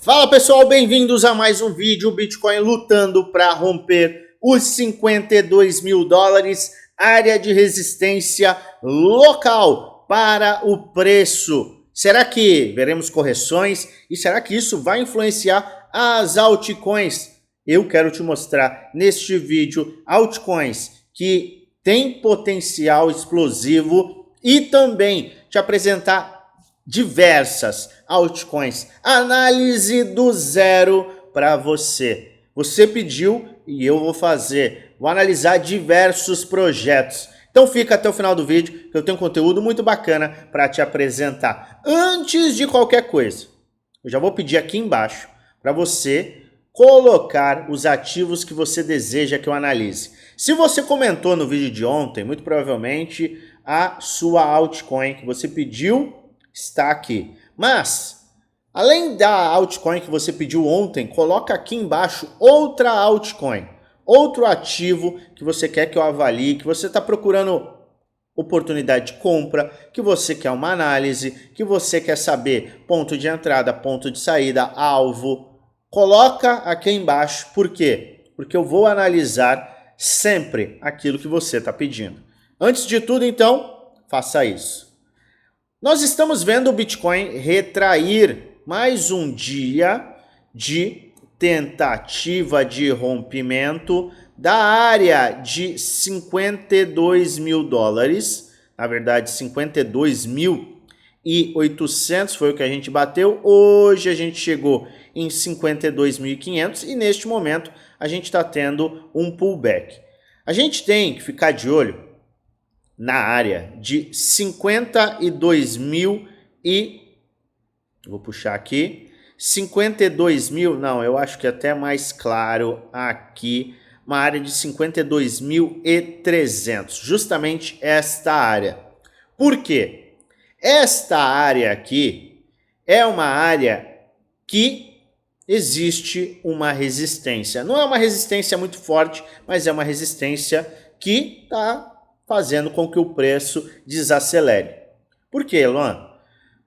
Fala pessoal, bem-vindos a mais um vídeo. O Bitcoin lutando para romper os 52 mil dólares, área de resistência local para o preço. Será que veremos correções e será que isso vai influenciar as altcoins? Eu quero te mostrar neste vídeo altcoins que têm potencial explosivo e também te apresentar diversas altcoins, análise do zero para você. Você pediu e eu vou fazer. Vou analisar diversos projetos. Então fica até o final do vídeo que eu tenho conteúdo muito bacana para te apresentar. Antes de qualquer coisa, eu já vou pedir aqui embaixo para você colocar os ativos que você deseja que eu analise. Se você comentou no vídeo de ontem, muito provavelmente a sua altcoin que você pediu está aqui. Mas, além da altcoin que você pediu ontem, coloca aqui embaixo outra altcoin, outro ativo que você quer que eu avalie, que você está procurando oportunidade de compra, que você quer uma análise, que você quer saber ponto de entrada, ponto de saída, alvo. Coloca aqui embaixo, por quê? Porque eu vou analisar sempre aquilo que você está pedindo. Antes de tudo, então, faça isso. Nós estamos vendo o Bitcoin retrair mais um dia de tentativa de rompimento da área de 52 mil dólares. Na verdade, 52.800 foi o que a gente bateu. Hoje a gente chegou em 52.500 e neste momento a gente está tendo um pullback. A gente tem que ficar de olho na área de 52 mil e... vou puxar aqui. 52 mil, não, eu acho que é até mais claro aqui. Uma área de 52.300. Justamente esta área. Por quê? Esta área aqui é uma área que existe uma resistência. Não é uma resistência muito forte, mas é uma resistência que está fazendo com que o preço desacelere. Por quê, Luan?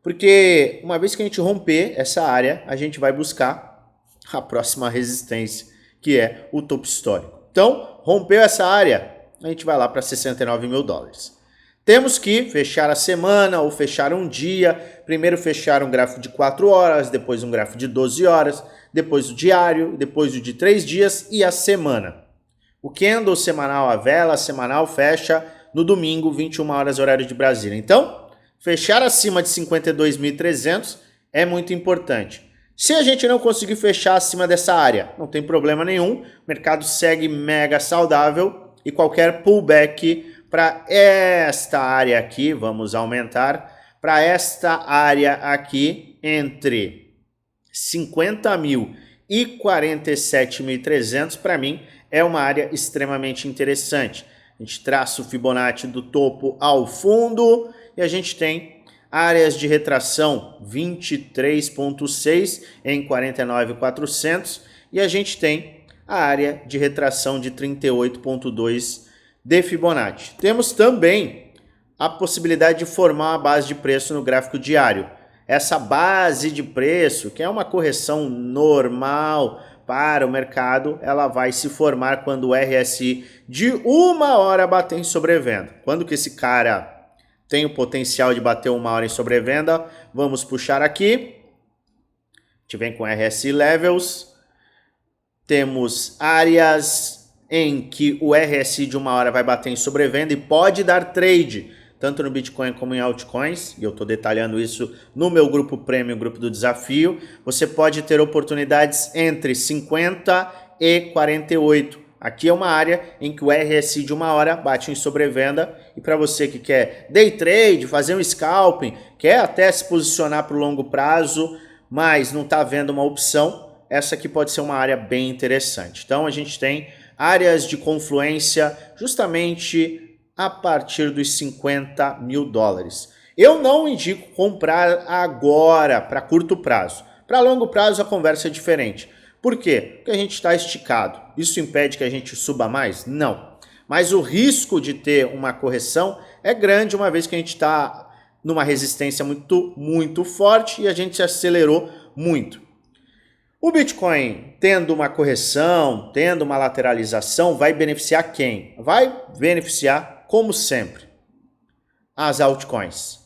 Porque uma vez que a gente romper essa área, a gente vai buscar a próxima resistência, que é o topo histórico. Então, rompeu essa área, a gente vai lá para 69 mil dólares. Temos que fechar a semana ou fechar um dia. Primeiro fechar um gráfico de 4 horas, depois um gráfico de 12 horas, depois o diário, depois o de 3 dias e a semana. O candle semanal, a vela semanal fecha no domingo, 21 horas horário de Brasília. Então, fechar acima de 52.300 é muito importante. Se a gente não conseguir fechar acima dessa área, não tem problema nenhum. O mercado segue mega saudável e qualquer pullback para esta área aqui, vamos aumentar, para esta área aqui entre 50 mil e 47.300, para mim, é uma área extremamente interessante. A gente traça o Fibonacci do topo ao fundo e a gente tem áreas de retração 23.6 em 49.400 e a gente tem a área de retração de 38.2 de Fibonacci. Temos também a possibilidade de formar uma base de preço no gráfico diário. Essa base de preço, que é uma correção normal para o mercado, ela vai se formar quando o RSI de 1 hora bater em sobrevenda. Quando que esse cara tem o potencial de bater 1 hora em sobrevenda? Vamos puxar aqui. A gente vem com RSI Levels. Temos áreas em que o RSI de 1 hora vai bater em sobrevenda e pode dar trade, tanto no Bitcoin como em altcoins, e eu estou detalhando isso no meu grupo Premium, grupo do desafio. Você pode ter oportunidades entre 50 e 48. Aqui é uma área em que o RSI de 1 hora bate em sobrevenda, e para você que quer day trade, fazer um scalping, quer até se posicionar para o longo prazo, mas não está vendo uma opção, essa aqui pode ser uma área bem interessante. Então a gente tem áreas de confluência justamente a partir dos 50 mil dólares. Eu não indico comprar agora para curto prazo. Para longo prazo a conversa é diferente. Por quê? Porque a gente está esticado. Isso impede que a gente suba mais? Não. Mas o risco de ter uma correção é grande, uma vez que a gente está numa resistência muito forte e a gente se acelerou muito. O Bitcoin tendo uma correção, tendo uma lateralização, vai beneficiar quem? Vai beneficiar, como sempre, as altcoins.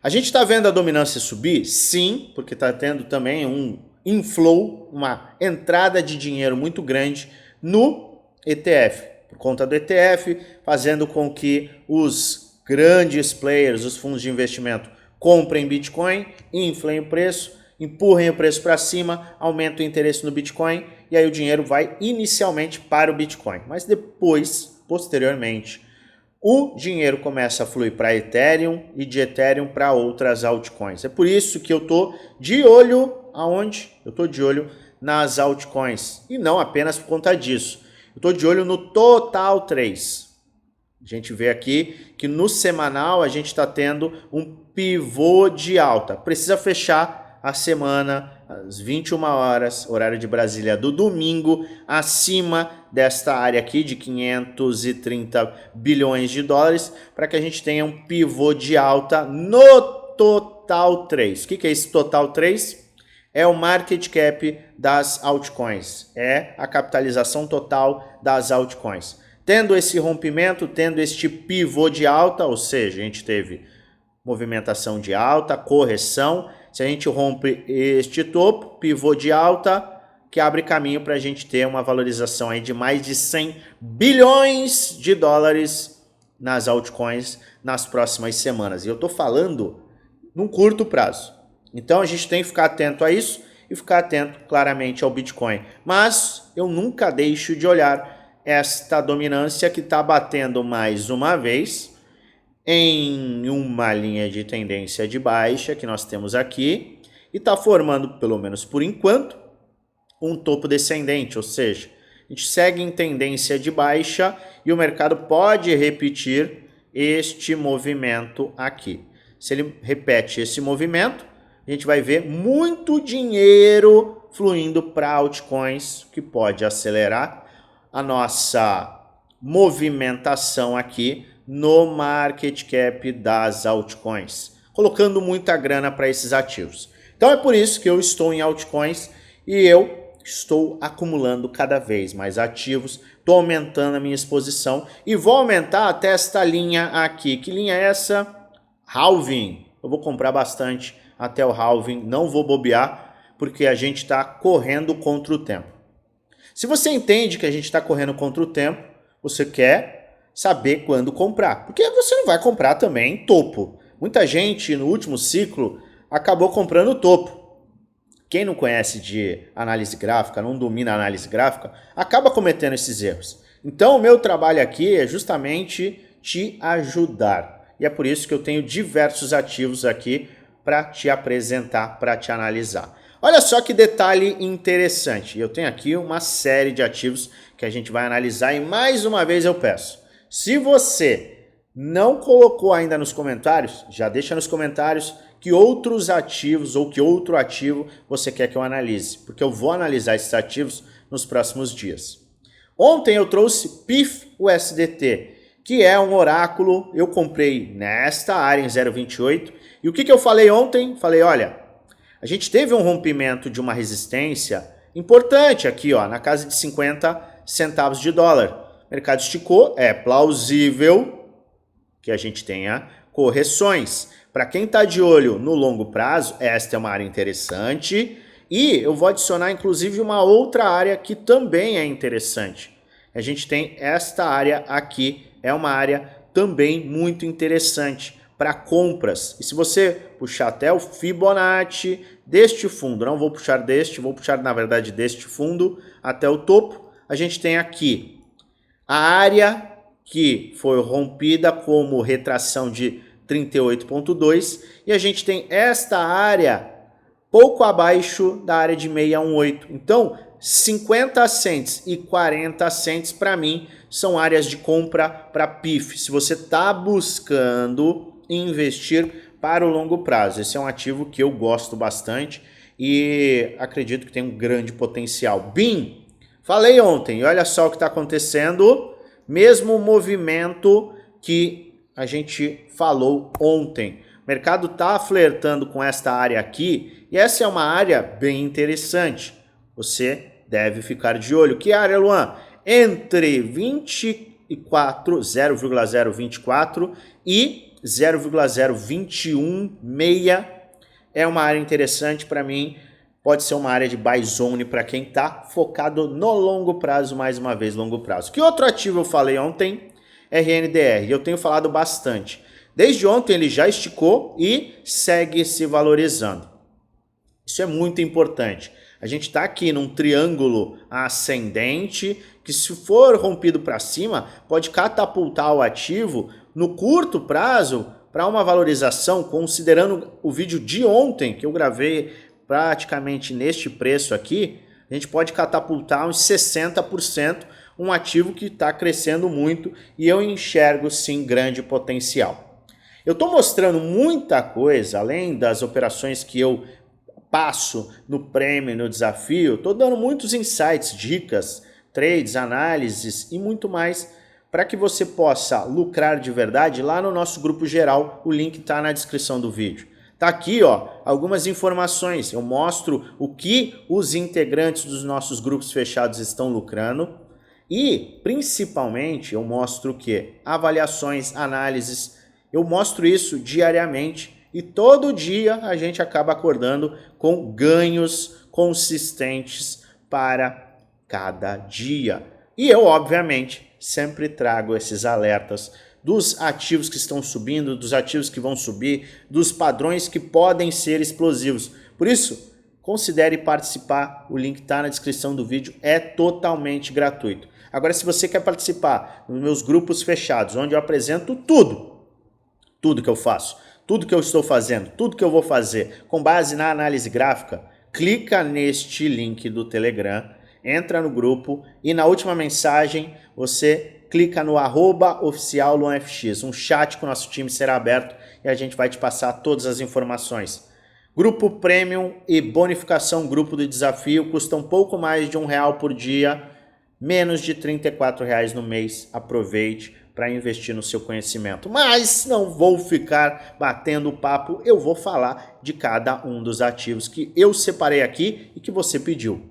A gente está vendo a dominância subir? Sim, porque está tendo também um inflow, uma entrada de dinheiro muito grande no ETF. Por conta do ETF, fazendo com que os grandes players, os fundos de investimento, comprem Bitcoin, inflem o preço, empurrem o preço para cima, aumentem o interesse no Bitcoin e aí o dinheiro vai inicialmente para o Bitcoin. Mas depois, posteriormente, o dinheiro começa a fluir para Ethereum e de Ethereum para outras altcoins. É por isso que eu estou de olho aonde? Eu estou de olho nas altcoins e não apenas por conta disso. Eu estou de olho no Total 3. A gente vê aqui que no semanal a gente está tendo um pivô de alta. Precisa fechar a semana às 21 horas, horário de Brasília, do domingo, acima desta área aqui de 530 bilhões de dólares, para que a gente tenha um pivô de alta no Total 3. O que é esse Total 3? É o market cap das altcoins, é a capitalização total das altcoins. Tendo esse rompimento, tendo este pivô de alta, ou seja, a gente teve movimentação de alta, correção. Se a gente rompe este topo, pivô de alta, que abre caminho para a gente ter uma valorização aí de mais de 100 bilhões de dólares nas altcoins nas próximas semanas. E eu estou falando num curto prazo. Então a gente tem que ficar atento a isso e ficar atento claramente ao Bitcoin. Mas eu nunca deixo de olhar esta dominância que está batendo mais uma vez em uma linha de tendência de baixa que nós temos aqui e está formando, pelo menos por enquanto, um topo descendente, ou seja, a gente segue em tendência de baixa e o mercado pode repetir este movimento aqui. Se ele repete esse movimento, a gente vai ver muito dinheiro fluindo para altcoins, que pode acelerar a nossa movimentação aqui no market cap das altcoins, colocando muita grana para esses ativos. Então é por isso que eu estou em altcoins e eu estou acumulando cada vez mais ativos, estou aumentando a minha exposição e vou aumentar até esta linha aqui. Que linha é essa? Halving. Eu vou comprar bastante até o halving, não vou bobear, porque a gente está correndo contra o tempo. Se você entende que a gente está correndo contra o tempo, você quer saber quando comprar, porque você não vai comprar também topo. Muita gente no último ciclo acabou comprando topo. Quem não conhece de análise gráfica, não domina a análise gráfica, acaba cometendo esses erros. Então o meu trabalho aqui é justamente te ajudar. E é por isso que eu tenho diversos ativos aqui para te apresentar, para te analisar. Olha só que detalhe interessante. Eu tenho aqui uma série de ativos que a gente vai analisar e mais uma vez eu peço, se você não colocou ainda nos comentários, já deixa nos comentários que outros ativos ou que outro ativo você quer que eu analise, porque eu vou analisar esses ativos nos próximos dias. Ontem eu trouxe PIF-USDT, que é um oráculo, eu comprei nesta área em 0,28. E o que eu falei ontem? Falei, olha, a gente teve um rompimento de uma resistência importante aqui, ó, na casa de 50 centavos de dólar. O mercado esticou, é plausível que a gente tenha correções. Para quem está de olho no longo prazo, esta é uma área interessante. E eu vou adicionar, inclusive, uma outra área que também é interessante. A gente tem esta área aqui, é uma área também muito interessante para compras. E se você puxar até o Fibonacci deste fundo, não vou puxar deste, vou puxar na verdade deste fundo até o topo, a gente tem aqui a área que foi rompida como retração de 38,2 e a gente tem esta área pouco abaixo da área de 618. Então, 50 cents e 40 cents para mim são áreas de compra para PIF. Se você está buscando investir para o longo prazo, esse é um ativo que eu gosto bastante e acredito que tem um grande potencial. BIM, falei ontem, e olha só o que está acontecendo, mesmo movimento que a gente falou ontem. O mercado está flertando com esta área aqui e essa é uma área bem interessante. você deve ficar de olho. Que área, Luan? Entre 0,024 e 0,0216 é uma área interessante para mim. Pode ser uma área de buy zone para quem está focado no longo prazo, mais uma vez, longo prazo. Que outro ativo eu falei ontem? RNDR. Eu tenho falado bastante. Desde ontem ele já esticou e segue se valorizando. Isso é muito importante. A gente está aqui num triângulo ascendente que, se for rompido para cima, pode catapultar o ativo no curto prazo para uma valorização, considerando o vídeo de ontem que eu gravei praticamente neste preço aqui, a gente pode catapultar uns 60%, um ativo que está crescendo muito e eu enxergo sim grande potencial. Eu estou mostrando muita coisa, além das operações que eu passo no prêmio, no desafio, estou dando muitos insights, dicas, trades, análises e muito mais para que você possa lucrar de verdade lá no nosso grupo geral. O link está na descrição do vídeo. Tá aqui, ó, algumas informações. Eu mostro o que os integrantes dos nossos grupos fechados estão lucrando e, principalmente, eu mostro o quê? Avaliações, análises. Eu mostro isso diariamente e todo dia a gente acaba acordando com ganhos consistentes para cada dia. E eu, obviamente, sempre trago esses alertas dos ativos que estão subindo, dos ativos que vão subir, dos padrões que podem ser explosivos. Por isso, considere participar, o link está na descrição do vídeo, é totalmente gratuito. Agora, se você quer participar dos meus grupos fechados, onde eu apresento tudo que eu faço, tudo que eu estou fazendo, tudo que eu vou fazer, com base na análise gráfica, clica neste link do Telegram, entra no grupo e na última mensagem você clica no @oficialluanfx. Um chat com o nosso time será aberto e a gente vai te passar todas as informações. Grupo Premium e bonificação grupo do desafio custam um pouco mais de R$1 por dia, menos de R$34 no mês. Aproveite para investir no seu conhecimento. Mas não vou ficar batendo papo, eu vou falar de cada um dos ativos que eu separei aqui e que você pediu.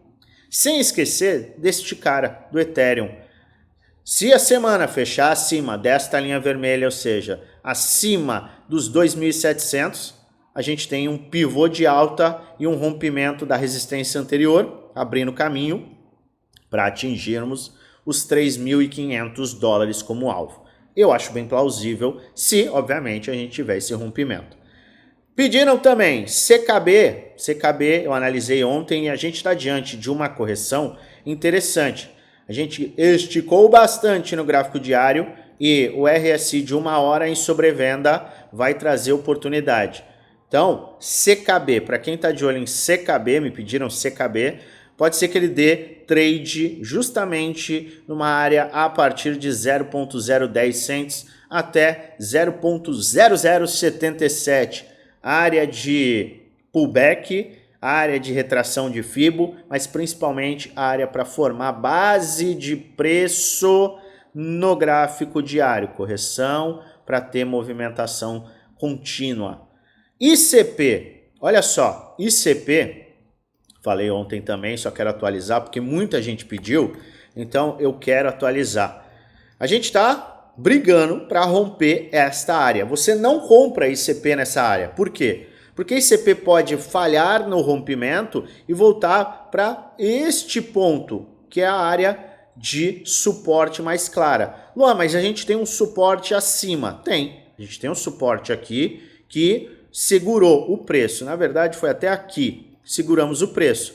Sem esquecer deste cara, do Ethereum. Se a semana fechar acima desta linha vermelha, ou seja, acima dos 2.700, a gente tem um pivô de alta e um rompimento da resistência anterior, abrindo caminho para atingirmos os $3.500 como alvo. Eu acho bem plausível se, obviamente, a gente tiver esse rompimento. Pediram também CKB, eu analisei ontem e a gente está diante de uma correção interessante. A gente esticou bastante no gráfico diário e o RSI de 1 hora em sobrevenda vai trazer oportunidade. Então, CKB, para quem está de olho em CKB, me pediram CKB, pode ser que ele dê trade justamente numa área a partir de 0.010 cents até 0.0077, área de pullback, área de retração de Fibo, mas principalmente a área para formar base de preço no gráfico diário, correção para ter movimentação contínua. ICP, olha só, ICP, falei ontem também, só quero atualizar porque muita gente pediu, então eu quero atualizar. A gente está brigando para romper esta área. Você não compra ICP nessa área, por quê? Porque ICP pode falhar no rompimento e voltar para este ponto, que é a área de suporte mais clara. Luan, mas a gente tem um suporte acima. Tem. A gente tem um suporte aqui que segurou o preço. Na verdade, foi até aqui. Seguramos o preço.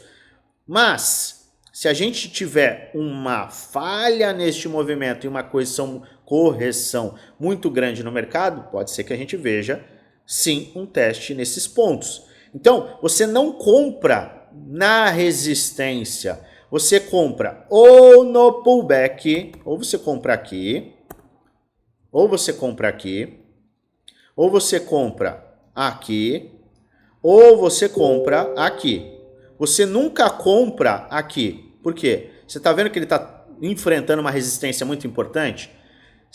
Mas, se a gente tiver uma falha neste movimento e uma correção muito grande no mercado, pode ser que a gente veja sim um teste nesses pontos. Então, você não compra na resistência, você compra ou no pullback, ou você compra aqui, ou você compra aqui, ou você compra aqui, ou você compra aqui. Você nunca compra aqui. Por quê? Você está vendo que ele está enfrentando uma resistência muito importante?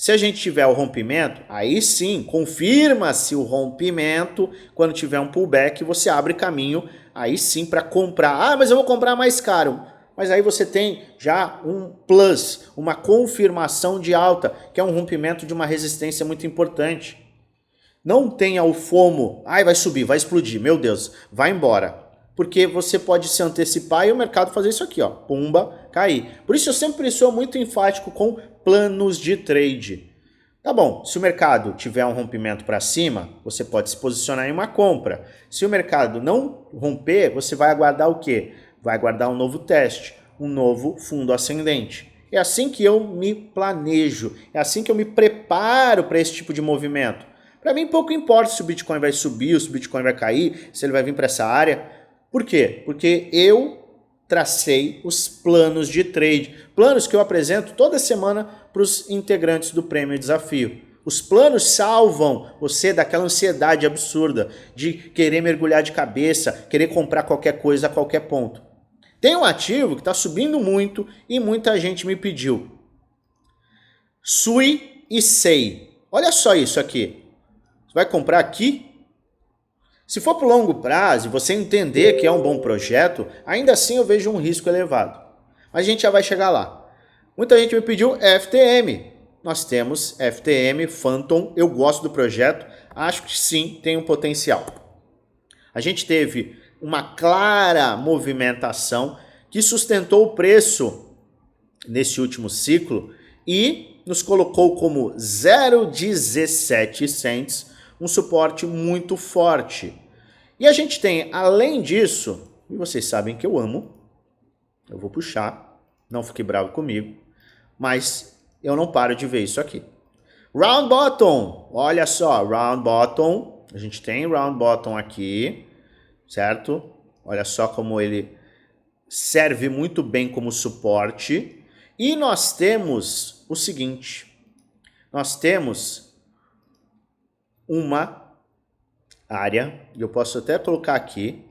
Se a gente tiver o rompimento, aí sim, confirma-se o rompimento. Quando tiver um pullback, você abre caminho, aí sim, para comprar. Ah, mas eu vou comprar mais caro. Mas aí você tem já um plus, uma confirmação de alta, que é um rompimento de uma resistência muito importante. Não tenha o FOMO, ai, vai subir, vai explodir, meu Deus, vai embora. Porque você pode se antecipar e o mercado fazer isso aqui, ó, pumba, cair. Por isso eu sempre sou muito enfático com planos de trade. Tá bom, se o mercado tiver um rompimento para cima, você pode se posicionar em uma compra. Se o mercado não romper, você vai aguardar o quê? Vai aguardar um novo teste, um novo fundo ascendente. É assim que eu me planejo, é assim que eu me preparo para esse tipo de movimento. Para mim pouco importa se o Bitcoin vai subir, se o Bitcoin vai cair, se ele vai vir para essa área. Por quê? Porque eu tracei os planos de trade, planos que eu apresento toda semana para os integrantes do Prêmio Desafio. Os planos salvam você daquela ansiedade absurda de querer mergulhar de cabeça, querer comprar qualquer coisa a qualquer ponto. Tem um ativo que está subindo muito e muita gente me pediu. Sui e Sei. Olha só isso aqui. Você vai comprar aqui? Se for para o longo prazo e você entender que é um bom projeto, ainda assim eu vejo um risco elevado. Mas a gente já vai chegar lá. Muita gente me pediu FTM. Nós temos FTM, Phantom, eu gosto do projeto, acho que sim, tem um potencial. A gente teve uma clara movimentação que sustentou o preço nesse último ciclo e nos colocou como 0,17 cents, um suporte muito forte. E a gente tem, além disso, e vocês sabem que eu amo, eu vou puxar, não fique bravo comigo, mas eu não paro de ver isso aqui. Round Bottom, olha só, Round Bottom, a gente tem Round Bottom aqui, certo? Olha só como ele serve muito bem como suporte. E nós temos o seguinte, nós temos uma área, eu posso até colocar aqui,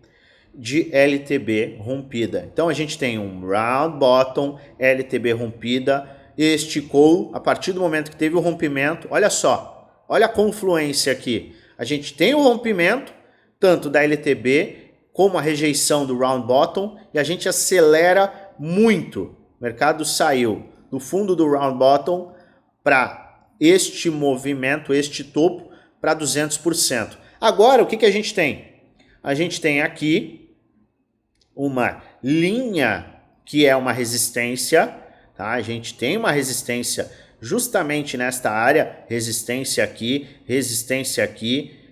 de LTB rompida. Então a gente tem um Round Bottom, LTB rompida, esticou a partir do momento que teve o rompimento. Olha só, olha a confluência aqui. A gente tem o rompimento, tanto da LTB como a rejeição do Round Bottom, e a gente acelera muito. O mercado saiu do fundo do Round Bottom para este movimento, este topo, para 200%. Agora, o que a gente tem? A gente tem aqui uma linha que é uma resistência, tá? A gente tem uma resistência justamente nesta área, resistência aqui,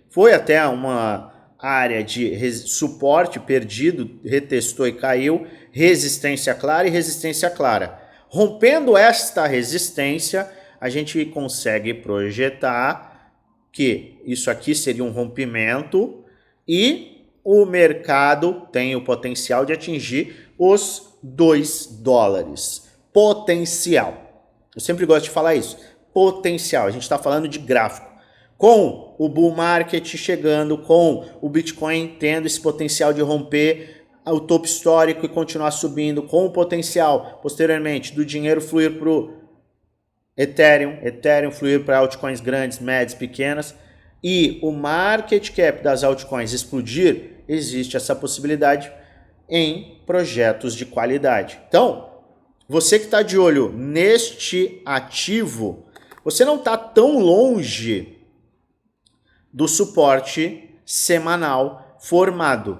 foi até uma área de suporte perdido, retestou e caiu, resistência clara e resistência clara. Rompendo esta resistência, a gente consegue projetar que isso aqui seria um rompimento e o mercado tem o potencial de atingir os $2. Potencial. Eu sempre gosto de falar isso. Potencial. A gente está falando de gráfico. Com o bull market chegando, com o Bitcoin tendo esse potencial de romper o topo histórico e continuar subindo, com o potencial, posteriormente, do dinheiro fluir para o Ethereum fluir para altcoins grandes, médias, pequenas, e o market cap das altcoins explodir, existe essa possibilidade em projetos de qualidade. Então, você que está de olho neste ativo, você não está tão longe do suporte semanal formado.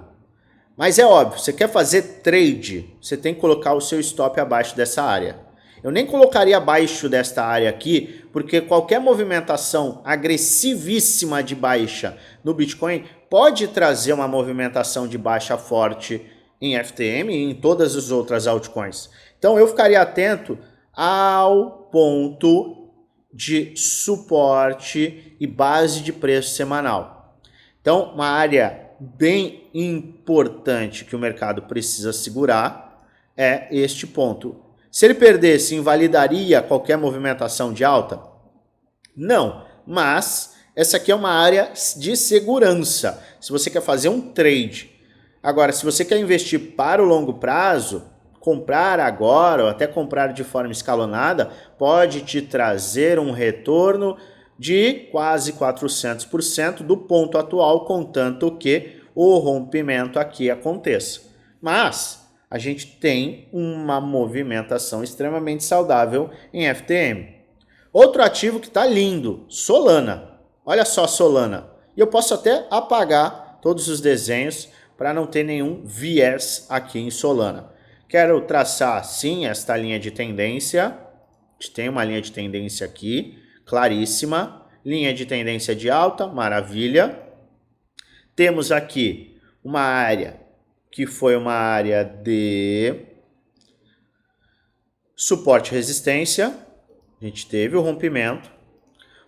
Mas é óbvio, você quer fazer trade, você tem que colocar o seu stop abaixo dessa área. Eu nem colocaria abaixo desta área aqui, porque qualquer movimentação agressivíssima de baixa no Bitcoin pode trazer uma movimentação de baixa forte em FTM e em todas as outras altcoins. Então eu ficaria atento ao ponto de suporte e base de preço semanal. Então, uma área bem importante que o mercado precisa segurar é este ponto. Se ele perdesse, invalidaria qualquer movimentação de alta? Não, mas essa aqui é uma área de segurança. Se você quer fazer um trade. Agora, se você quer investir para o longo prazo, comprar agora ou até comprar de forma escalonada pode te trazer um retorno de quase 400% do ponto atual, contanto que o rompimento aqui aconteça. Mas a gente tem uma movimentação extremamente saudável em FTM. Outro ativo que está lindo, Solana. Olha só Solana. E eu posso até apagar todos os desenhos para não ter nenhum viés aqui em Solana. Quero traçar sim esta linha de tendência. A gente tem uma linha de tendência aqui, claríssima. Linha de tendência de alta, maravilha. Temos aqui uma área que foi uma área de suporte e resistência. A gente teve o rompimento.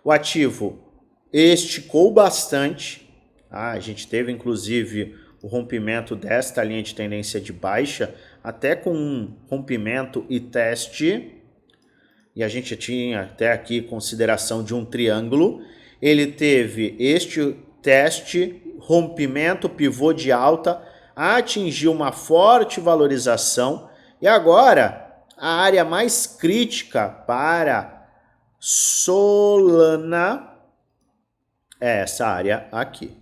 O ativo esticou bastante. A gente teve inclusive o rompimento desta linha de tendência de baixa, até com um rompimento e teste. E a gente tinha até aqui consideração de um triângulo. Ele teve este teste, rompimento, pivô de alta, atingiu uma forte valorização. E agora, a área mais crítica para Solana é essa área aqui.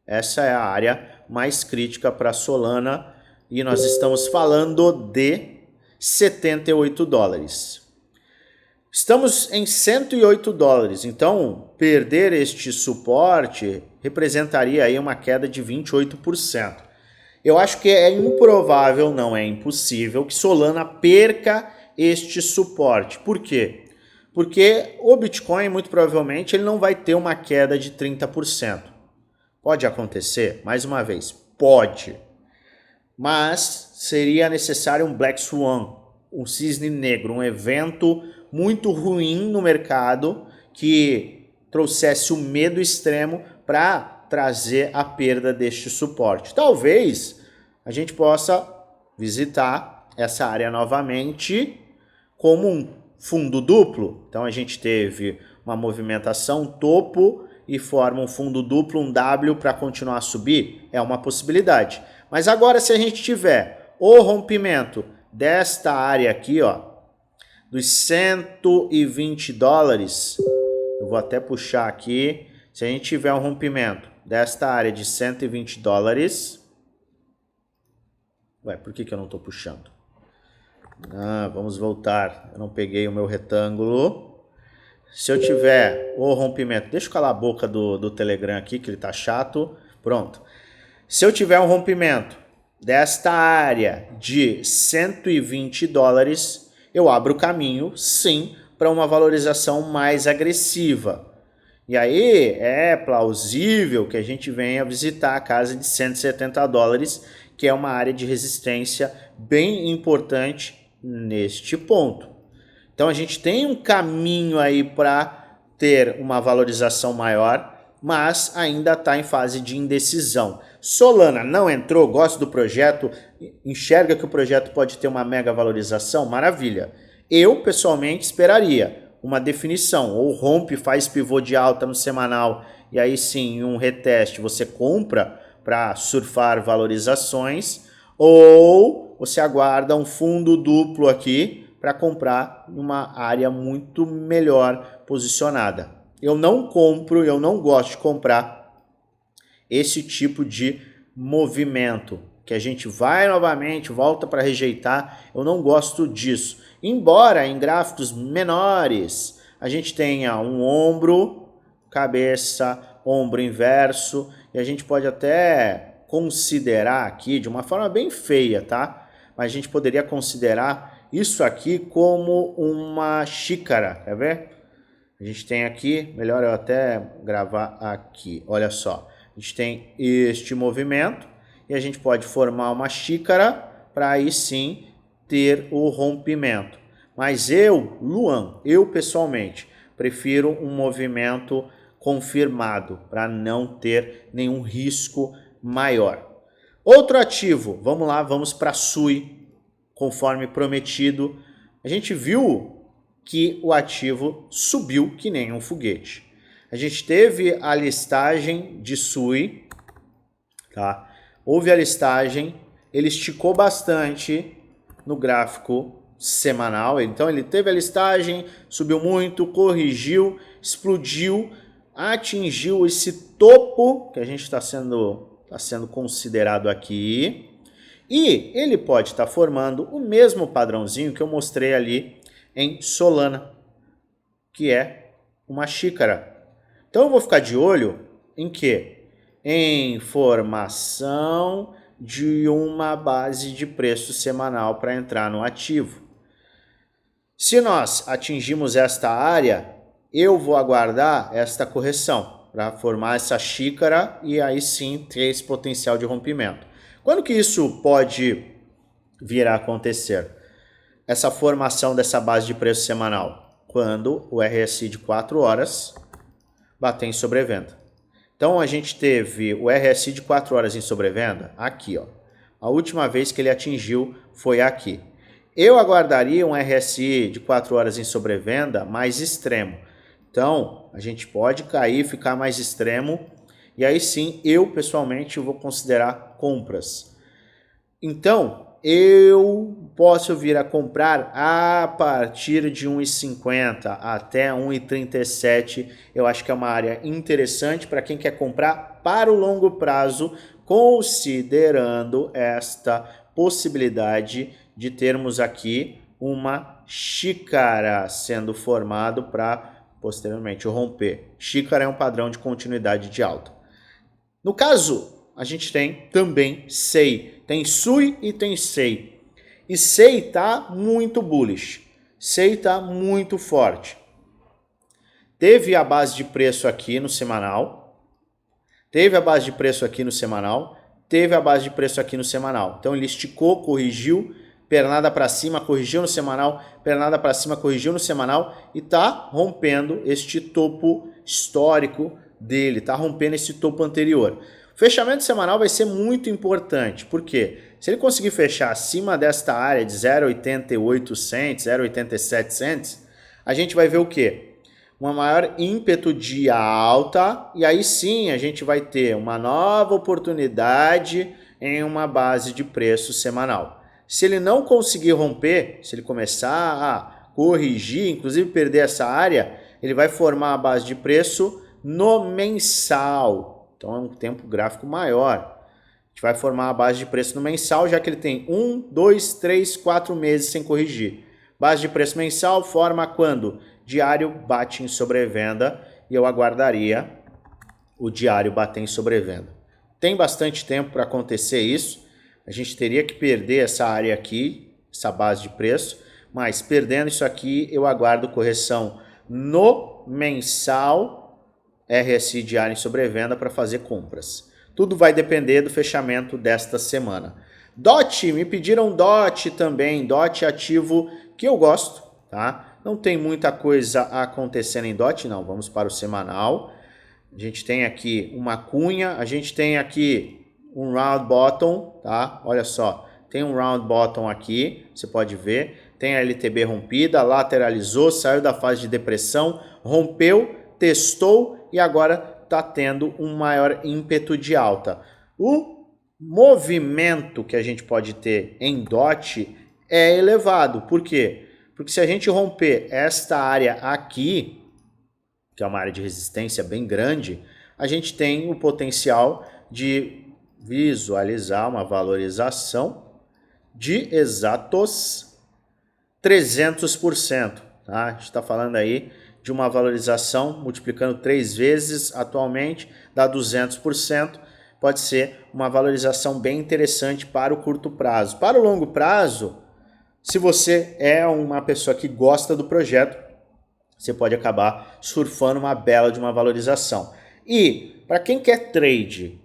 Essa é a área mais crítica para Solana e nós estamos falando de 78 dólares. Estamos em 108 dólares, então perder este suporte representaria aí uma queda de 28%. Eu acho que é improvável, não é impossível, que Solana perca este suporte. Por quê? Porque o Bitcoin, muito provavelmente, ele não vai ter uma queda de 30%. Pode acontecer? Mais uma vez, pode. Mas seria necessário um Black Swan, um cisne negro, um evento muito ruim no mercado que trouxesse o medo extremo para trazer a perda deste suporte. Talvez a gente possa visitar essa área novamente como um fundo duplo. Então a gente teve uma movimentação topo e forma um fundo duplo, um W para continuar a subir. É uma possibilidade. Mas agora se a gente tiver o rompimento desta área aqui, ó, dos 120 dólares, eu vou até puxar aqui, se a gente tiver um rompimento desta área de 120 dólares, ué, por que eu não estou puxando? Vamos voltar, eu não peguei o meu retângulo. Se eu tiver o rompimento, deixa eu calar a boca do Telegram aqui, que ele tá chato, pronto. Se eu tiver um rompimento desta área de 120 dólares, eu abro o caminho, sim, para uma valorização mais agressiva. E aí é plausível que a gente venha visitar a casa de 170 dólares, que é uma área de resistência bem importante neste ponto. Então a gente tem um caminho aí para ter uma valorização maior, mas ainda está em fase de indecisão. Solana não entrou, gosta do projeto, enxerga que o projeto pode ter uma mega valorização, maravilha. Eu, pessoalmente, esperaria uma definição, ou rompe, faz pivô de alta no semanal, e aí sim, um reteste, você compra para surfar valorizações, ou você aguarda um fundo duplo aqui para comprar numa área muito melhor posicionada. Eu não compro, eu não gosto de comprar esse tipo de movimento, que a gente vai novamente, volta para rejeitar, eu não gosto disso. Embora em gráficos menores a gente tenha um ombro, cabeça, ombro inverso, e a gente pode até considerar aqui de uma forma bem feia, tá? Mas a gente poderia considerar isso aqui como uma xícara, quer ver? A gente tem aqui, melhor eu até gravar aqui, olha só. A gente tem este movimento e a gente pode formar uma xícara para aí sim ter o rompimento. Mas Luan, eu pessoalmente, prefiro um movimento confirmado para não ter nenhum risco maior. Outro ativo, vamos lá, vamos para SUI, conforme prometido. A gente viu que o ativo subiu que nem um foguete. A gente teve a listagem de SUI, tá? Houve a listagem, ele esticou bastante, no gráfico semanal. Então ele teve a listagem, subiu muito, corrigiu, explodiu, atingiu esse topo que a gente está sendo considerado aqui. E ele pode estar formando o mesmo padrãozinho que eu mostrei ali em Solana, que é uma xícara. Então eu vou ficar de olho em quê? Em formação de uma base de preço semanal para entrar no ativo. Se nós atingimos esta área, eu vou aguardar esta correção para formar essa xícara e aí sim ter esse potencial de rompimento. Quando que isso pode vir a acontecer? Essa formação dessa base de preço semanal? Quando o RSI de 4 horas bater em sobrevenda. Então a gente teve o RSI de 4 horas em sobrevenda aqui, ó. A última vez que ele atingiu foi aqui. Eu aguardaria um RSI de 4 horas em sobrevenda mais extremo. Então a gente pode cair, ficar mais extremo. E aí sim, eu pessoalmente vou considerar compras. Então, eu posso vir a comprar a partir de 1,50 até 1,37. Eu acho que é uma área interessante para quem quer comprar para o longo prazo, considerando esta possibilidade de termos aqui uma xícara sendo formado para posteriormente romper. Xícara é um padrão de continuidade de alta. No caso, a gente tem também SEI. Tem SUI e tem SEI. E SEI está muito bullish. SEI está muito forte. Teve a base de preço aqui no semanal. Teve a base de preço aqui no semanal. Teve a base de preço aqui no semanal. Então ele esticou, corrigiu, pernada para cima, corrigiu no semanal, pernada para cima, corrigiu no semanal e está rompendo este topo histórico dele, está rompendo esse topo anterior. O fechamento semanal vai ser muito importante, porque se ele conseguir fechar acima desta área de 0,88 cents, 0,87 cents, a gente vai ver o quê? Uma maior ímpeto de alta, e aí sim a gente vai ter uma nova oportunidade em uma base de preço semanal. Se ele não conseguir romper, se ele começar a corrigir, inclusive perder essa área, ele vai formar a base de preço no mensal. Então é um tempo gráfico maior. A gente vai formar a base de preço no mensal, já que ele tem 1, 2, 3, 4 meses sem corrigir. Base de preço mensal forma quando diário bate em sobrevenda e eu aguardaria o diário bater em sobrevenda. Tem bastante tempo para acontecer isso. A gente teria que perder essa área aqui, essa base de preço, mas perdendo isso aqui eu aguardo correção no mensal, RSI diário em sobrevenda para fazer compras. Tudo vai depender do fechamento desta semana. DOT, me pediram DOT também, DOT ativo que eu gosto, tá? Não tem muita coisa acontecendo em DOT, não. Vamos para o semanal. A gente tem aqui uma cunha, a gente tem aqui um round bottom, tá? Olha só, tem um round bottom aqui, você pode ver. Tem a LTB rompida, lateralizou, saiu da fase de depressão, rompeu, testou e agora está tendo um maior ímpeto de alta. O movimento que a gente pode ter em DOT é elevado. Por quê? Porque se a gente romper esta área aqui, que é uma área de resistência bem grande, a gente tem o potencial de visualizar uma valorização de exatos 300%. Tá? A gente está falando aí de uma valorização multiplicando 3 vezes atualmente, dá 200%. Pode ser uma valorização bem interessante para o curto prazo. Para o longo prazo, se você é uma pessoa que gosta do projeto, você pode acabar surfando uma bela de uma valorização. E para quem quer trade,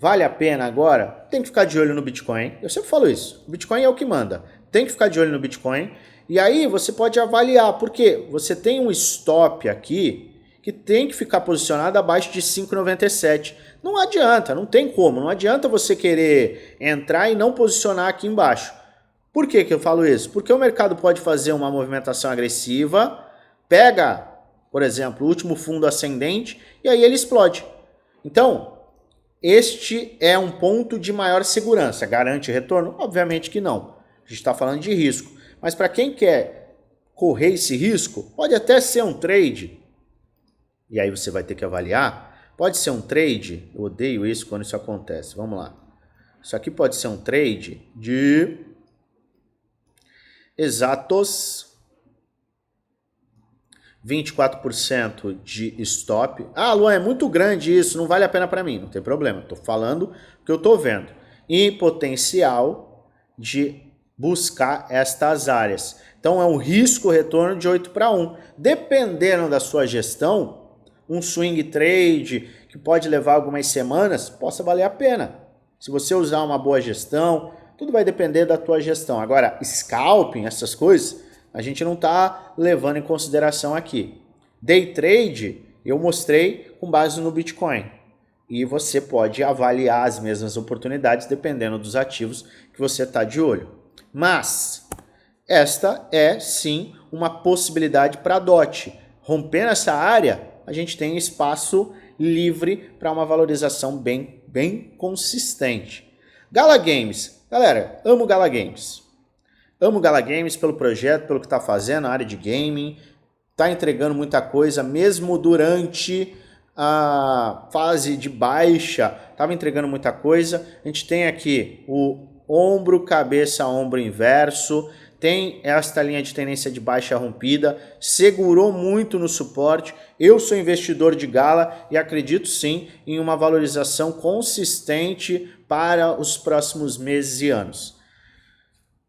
vale a pena agora? Tem que ficar de olho no Bitcoin. Eu sempre falo isso. O Bitcoin é o que manda. Tem que ficar de olho no Bitcoin. E aí você pode avaliar, porque você tem um stop aqui que tem que ficar posicionado abaixo de 5,97. Não adianta, não tem como. Não adianta você querer entrar e não posicionar aqui embaixo. Por que eu falo isso? Porque o mercado pode fazer uma movimentação agressiva, pega, por exemplo, o último fundo ascendente e aí ele explode. Então, este é um ponto de maior segurança. Garante retorno? Obviamente que não. gente está falando de risco. Mas para quem quer correr esse risco, pode até ser um trade. E aí você vai ter que avaliar. Pode ser um trade, eu odeio isso quando isso acontece. Vamos lá. Isso aqui pode ser um trade de exatos 24% de stop. Ah, Luan, é muito grande isso, não vale a pena para mim. Não tem problema, estou falando o que eu estou vendo. E potencial de buscar estas áreas. Então é um risco-retorno de 8-1. Dependendo da sua gestão, um swing trade que pode levar algumas semanas, possa valer a pena. Se você usar uma boa gestão, tudo vai depender da tua gestão. Agora, scalping, essas coisas, a gente não está levando em consideração aqui. Day trade, eu mostrei com base no Bitcoin. E você pode avaliar as mesmas oportunidades dependendo dos ativos que você está de olho. Mas, esta é sim uma possibilidade para a DOT. Rompendo essa área, a gente tem espaço livre para uma valorização bem consistente. Gala Games. Galera, amo Gala Games. Amo Gala Games pelo projeto, pelo que está fazendo, a área de gaming. Está entregando muita coisa, mesmo durante a fase de baixa. Estava entregando muita coisa. A gente tem aqui o ombro, cabeça, ombro inverso. Tem esta linha de tendência de baixa rompida. Segurou muito no suporte. Eu sou investidor de Gala e acredito sim em uma valorização consistente para os próximos meses e anos.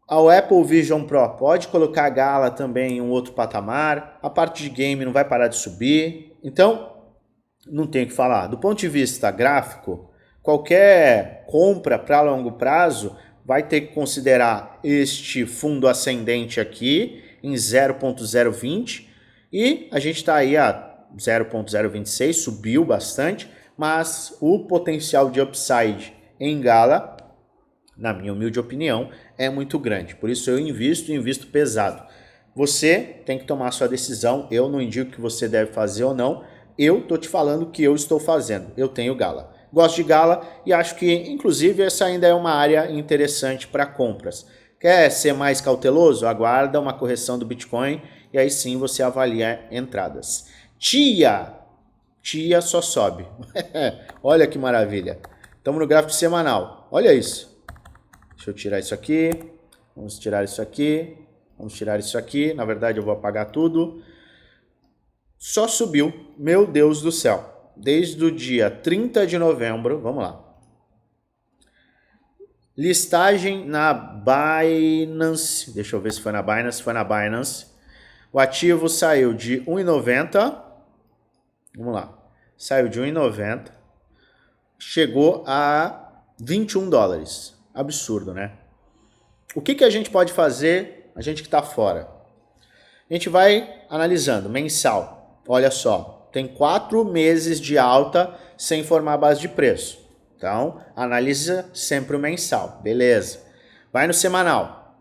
O Apple Vision Pro pode colocar a Gala também em um outro patamar. A parte de game não vai parar de subir. Então, não tem o que falar. Do ponto de vista gráfico, qualquer compra para longo prazo vai ter que considerar este fundo ascendente aqui em 0.020 e a gente está aí a 0.026, subiu bastante, mas o potencial de upside em Gala, na minha humilde opinião, é muito grande. Por isso eu invisto pesado. Você tem que tomar a sua decisão. Eu não indico que você deve fazer ou não. Eu estou te falando o que eu estou fazendo. Eu tenho Gala. Gosto de Gala e acho que, inclusive, essa ainda é uma área interessante para compras. Quer ser mais cauteloso? Aguarda uma correção do Bitcoin e aí sim você avalia entradas. Tia só sobe. Olha que maravilha. Estamos no gráfico semanal. Olha isso. Deixa eu tirar isso aqui. Vamos tirar isso aqui. Vamos tirar isso aqui. Na verdade, eu vou apagar tudo. Só subiu. Meu Deus do céu. Desde o dia 30 de novembro. Vamos lá. Listagem na Binance. Deixa eu ver se foi na Binance. Foi na Binance. O ativo saiu de 1,90. Vamos lá. Saiu de 1,90. Chegou a 21 dólares. Absurdo, né? O que a gente pode fazer, a gente que está fora? A gente vai analisando, mensal. Olha só, tem 4 meses de alta sem formar base de preço. Então, analisa sempre o mensal. Beleza. Vai no semanal.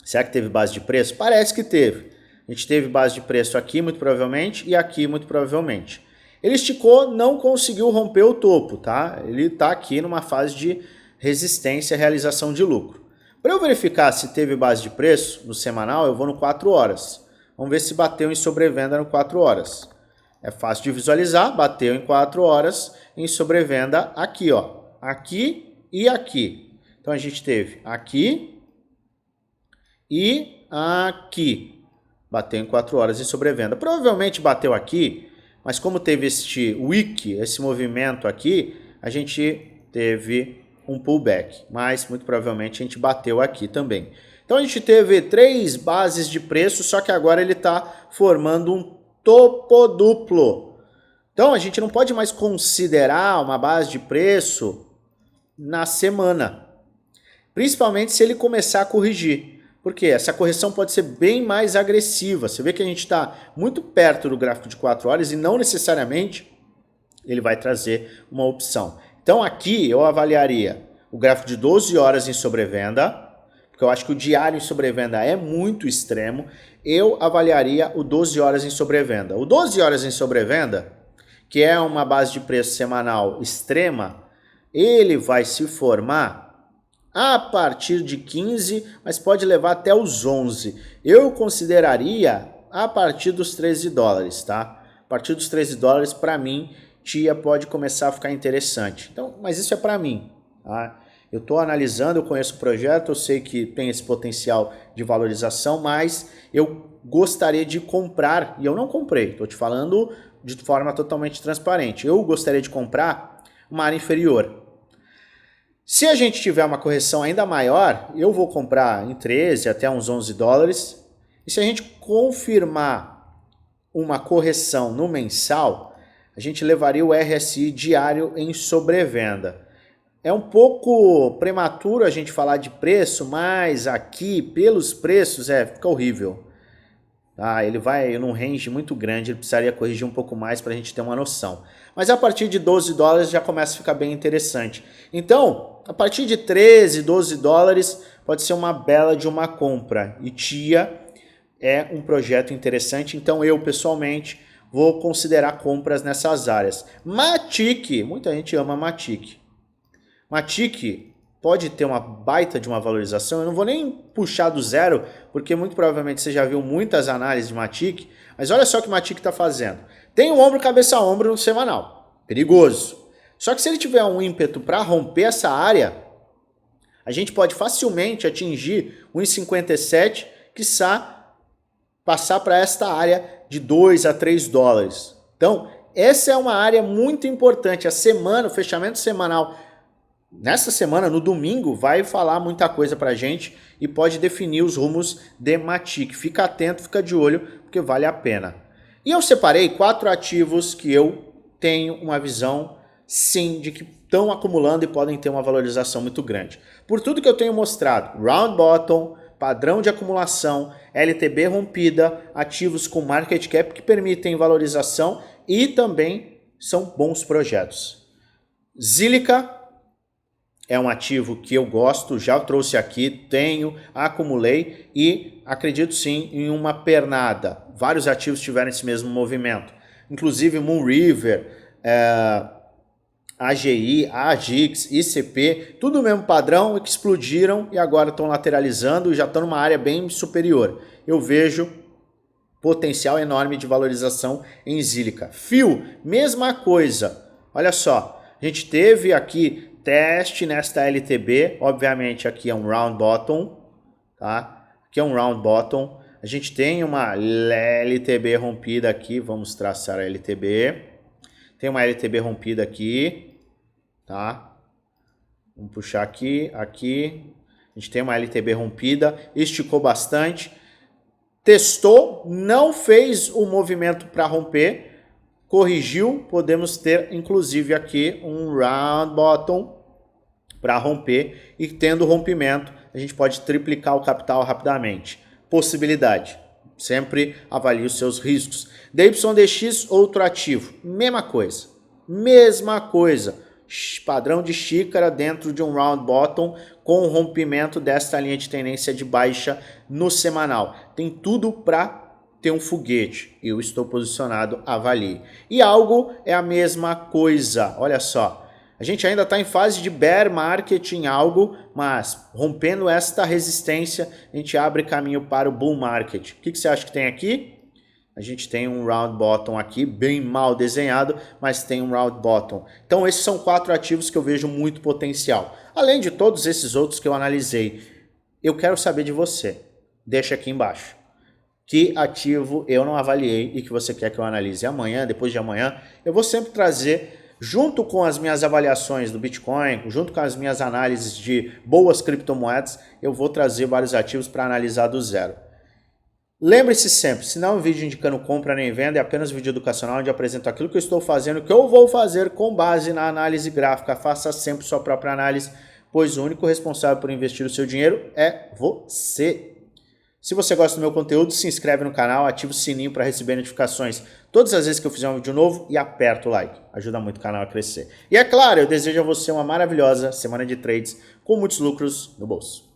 Será que teve base de preço? Parece que teve. A gente teve base de preço aqui, muito provavelmente, e aqui, muito provavelmente. Ele esticou, não conseguiu romper o topo, tá? Ele está aqui numa fase de resistência, realização de lucro. Para eu verificar se teve base de preço no semanal, eu vou no 4 horas. Vamos ver se bateu em sobrevenda no 4 horas. É fácil de visualizar, bateu em 4 horas em sobrevenda aqui, ó. Aqui e aqui. Então a gente teve aqui e aqui. Bateu em 4 horas em sobrevenda. Provavelmente bateu aqui, mas como teve este wick, esse movimento aqui, a gente teve um pullback, mas muito provavelmente a gente bateu aqui também. Então a gente teve 3 bases de preço, só que agora ele está formando um topo duplo. Então a gente não pode mais considerar uma base de preço na semana, principalmente se ele começar a corrigir. Porque essa correção pode ser bem mais agressiva. Você vê que a gente está muito perto do gráfico de 4 horas e não necessariamente ele vai trazer uma opção. Então aqui eu avaliaria o gráfico de 12 horas em sobrevenda, porque eu acho que o diário em sobrevenda é muito extremo. Eu avaliaria o 12 horas em sobrevenda. O 12 horas em sobrevenda, que é uma base de preço semanal extrema, ele vai se formar a partir de 15, mas pode levar até os 11. Eu consideraria a partir dos 13 dólares, tá? A partir dos 13 dólares, para mim, TIA pode começar a ficar interessante. Então, mas isso é para mim, tá? Eu estou analisando, eu conheço o projeto, eu sei que tem esse potencial de valorização, mas eu gostaria de comprar, e eu não comprei, estou te falando de forma totalmente transparente. Eu gostaria de comprar uma área inferior. Se a gente tiver uma correção ainda maior, eu vou comprar em 13 até uns 11 dólares. E se a gente confirmar uma correção no mensal, a gente levaria o RSI diário em sobrevenda. É um pouco prematuro a gente falar de preço, mas aqui, pelos preços, fica horrível. Ele vai num range muito grande, ele precisaria corrigir um pouco mais para a gente ter uma noção. Mas a partir de 12 dólares já começa a ficar bem interessante. Então, a partir de 13, 12 dólares pode ser uma bela de uma compra. E TIA é um projeto interessante, então eu pessoalmente vou considerar compras nessas áreas. Matic, muita gente ama Matic. Matic pode ter uma baita de uma valorização, eu não vou nem puxar do zero, porque muito provavelmente você já viu muitas análises de Matic, mas olha só o que o Matic está fazendo. Tem um ombro, cabeça a ombro no semanal, perigoso. Só que se ele tiver um ímpeto para romper essa área, a gente pode facilmente atingir 1,57, quiçá passar para esta área de 2 a 3 dólares. Então, essa é uma área muito importante. A semana, o fechamento semanal nessa semana, no domingo, vai falar muita coisa pra gente e pode definir os rumos de Matic. Fica atento, fica de olho, porque vale a pena. E eu separei 4 ativos que eu tenho uma visão, sim, de que estão acumulando e podem ter uma valorização muito grande. Por tudo que eu tenho mostrado, round bottom, padrão de acumulação, LTB rompida, ativos com market cap que permitem valorização e também são bons projetos. Zilliqa é um ativo que eu gosto, já trouxe aqui, tenho, acumulei e acredito sim em uma pernada. Vários ativos tiveram esse mesmo movimento, inclusive Moonriver, AGI, AGIX, ICP, tudo o mesmo padrão, que explodiram e agora estão lateralizando e já estão numa área bem superior. Eu vejo potencial enorme de valorização em Zilliqa. Fio, mesma coisa. Olha só, a gente teve aqui teste nesta LTB, obviamente aqui é um round bottom, tá? Aqui é um round bottom. A gente tem uma LTB rompida aqui, vamos traçar a LTB. Tem uma LTB rompida aqui, tá? Vamos puxar aqui, aqui. A gente tem uma LTB rompida, esticou bastante. Testou, não fez o movimento para romper, corrigiu, podemos ter inclusive aqui um round bottom para romper e tendo rompimento a gente pode triplicar o capital rapidamente. Possibilidade, sempre avalie os seus riscos. DYDX, outro ativo, mesma coisa, padrão de xícara dentro de um round bottom com o rompimento desta linha de tendência de baixa no semanal. Tem tudo para ter um foguete. Eu estou posicionado, avalie. E algo é a mesma coisa. Olha só, a gente ainda está em fase de bear market em algo, mas rompendo esta resistência, a gente abre caminho para o bull market. O que você acha que tem aqui? A gente tem um round bottom aqui, bem mal desenhado, mas tem um round bottom. Então esses são 4 ativos que eu vejo muito potencial. Além de todos esses outros que eu analisei. Eu quero saber de você. Deixa aqui embaixo. Que ativo eu não avaliei e que você quer que eu analise amanhã, depois de amanhã. Eu vou sempre trazer, junto com as minhas avaliações do Bitcoin, junto com as minhas análises de boas criptomoedas, eu vou trazer vários ativos para analisar do zero. Lembre-se sempre, se não é um vídeo indicando compra nem venda, é apenas um vídeo educacional onde eu apresento aquilo que eu estou fazendo, que eu vou fazer com base na análise gráfica. Faça sempre sua própria análise, pois o único responsável por investir o seu dinheiro é você. Se você gosta do meu conteúdo, se inscreve no canal, ativa o sininho para receber notificações todas as vezes que eu fizer um vídeo novo e aperta o like. Ajuda muito o canal a crescer. E é claro, eu desejo a você uma maravilhosa semana de trades com muitos lucros no bolso.